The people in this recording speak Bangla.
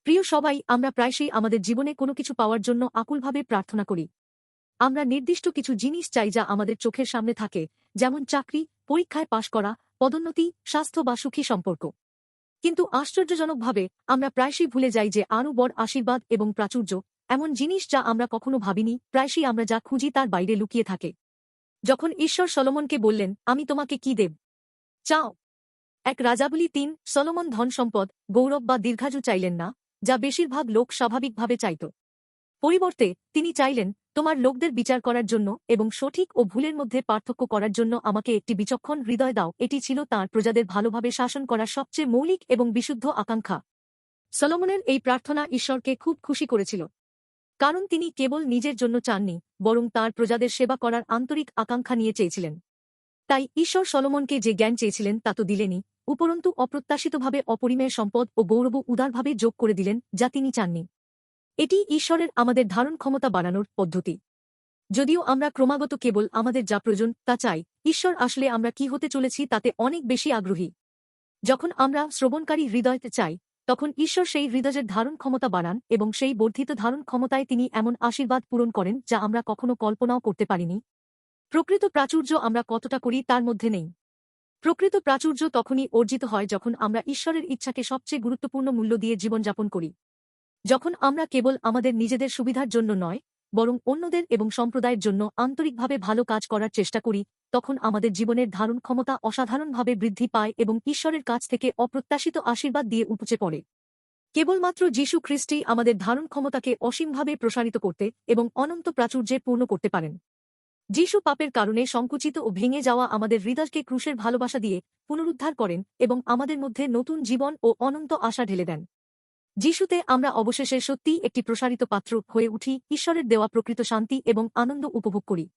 প্রিয় সবাই, আমরা প্রায়শই আমাদের জীবনে কোনো কিছু পাওয়ার জন্য আকুলভাবে প্রার্থনা করি। আমরা নির্দিষ্ট কিছু জিনিস চাই যা আমাদের চোখের সামনে থাকে, যেমন চাকরি, পরীক্ষায় পাশ করা, পদোন্নতি, স্বাস্থ্য বা সুখী সম্পর্ক। কিন্তু আশ্চর্যজনকভাবে আমরা প্রায়শই ভুলে যাই যে আরও বড় আশীর্বাদ এবং প্রাচুর্য, এমন জিনিস যা আমরা কখনো ভাবিনি, প্রায়শই আমরা যা খুঁজি তার বাইরে লুকিয়ে থাকে। যখন ঈশ্বর সলোমনকে বললেন, আমি তোমাকে কি দেব চাও, এক রাজাবলী ৩, সলোমন ধন সম্পদ, গৌরব বা দীর্ঘায়ু চাইলেন না, যা বেশিরভাগ লোক স্বাভাবিকভাবে চাইত। পরিবর্তে তিনি চাইলেন, তোমার লোকদের বিচার করার জন্য এবং সঠিক ও ভুলের মধ্যে পার্থক্য করার জন্য আমাকে একটি বিচক্ষণ হৃদয় দাও। এটি ছিল তাঁর প্রজাদের ভালোভাবে শাসন করার সবচেয়ে মৌলিক এবং বিশুদ্ধ আকাঙ্ক্ষা। সলোমনের এই প্রার্থনা ঈশ্বরকে খুব খুশি করেছিল, কারণ তিনি কেবল নিজের জন্য চাননি, বরং তাঁর প্রজাদের সেবা করার আন্তরিক আকাঙ্ক্ষা নিয়ে চেয়েছিলেন। তাই ঈশ্বর সলোমনকে যে জ্ঞান চেয়েছিলেন তা তো দিলেনই, উপরন্তু অপ্রত্যাশিতভাবে অপরিমেয় সম্পদ ও গৌরব উদারভাবে যোগ করে দিলেন, যা তিনি চাননি। এটি ঈশ্বরের আমাদের ধারণ ক্ষমতা বাড়ানোর পদ্ধতি। যদিও আমরা ক্রমাগত কেবল আমাদের যা প্রয়োজন তা চাই, ঈশ্বর আসলে আমরা কি হতে চলেছি তাতে অনেক বেশি আগ্রহী। যখন আমরা শ্রবণকারী হৃদয়তে চাই, তখন ঈশ্বর সেই হৃদয়ের ধারণ ক্ষমতা বাড়ান এবং সেই বর্ধিত ধারণ ক্ষমতায় তিনি এমন আশীর্বাদ পূরণ করেন যা আমরা কখনো কল্পনাও করতে পারিনি। প্রকৃত প্রাচুর্য আমরা কতটা করি তার মধ্যে নেই। প্রকৃত প্রাচুর্য তখনই অর্জিত হয় যখন আমরা ঈশ্বরের ইচ্ছাকে সবচেয়ে গুরুত্বপূর্ণ মূল্য দিয়ে জীবনযাপন করি। যখন আমরা কেবল আমাদের নিজেদের সুবিধার জন্য নয়, বরং অন্যদের এবং সম্প্রদায়ের জন্য আন্তরিকভাবে ভালো কাজ করার চেষ্টা করি, তখন আমাদের জীবনের ধারণ ক্ষমতা অসাধারণভাবে বৃদ্ধি পায় এবং ঈশ্বরের কাছ থেকে অপ্রত্যাশিত আশীর্বাদ দিয়ে উপচে পড়ে। কেবলমাত্র যীশু খ্রিস্টই আমাদের ধারণ ক্ষমতাকে অসীমভাবে প্রসারিত করতে এবং অনন্ত প্রাচুর্যে পূর্ণ করতে পারেন। যীশু পাপের কারণে সংকুচিত ও ভেঙে যাওয়া আমাদের হৃদয়কে ক্রুশের ভালোবাসা দিয়ে পুনরুদ্ধার করেন এবং আমাদের মধ্যে নতুন জীবন ও অনন্ত আশা ঢেলে দেন। যিশুতে আমরা অবশেষে সত্যিই একটি প্রসারিত পাত্র হয়ে উঠি, ঈশ্বরের দেওয়া প্রকৃত শান্তি এবং আনন্দ উপভোগ করি।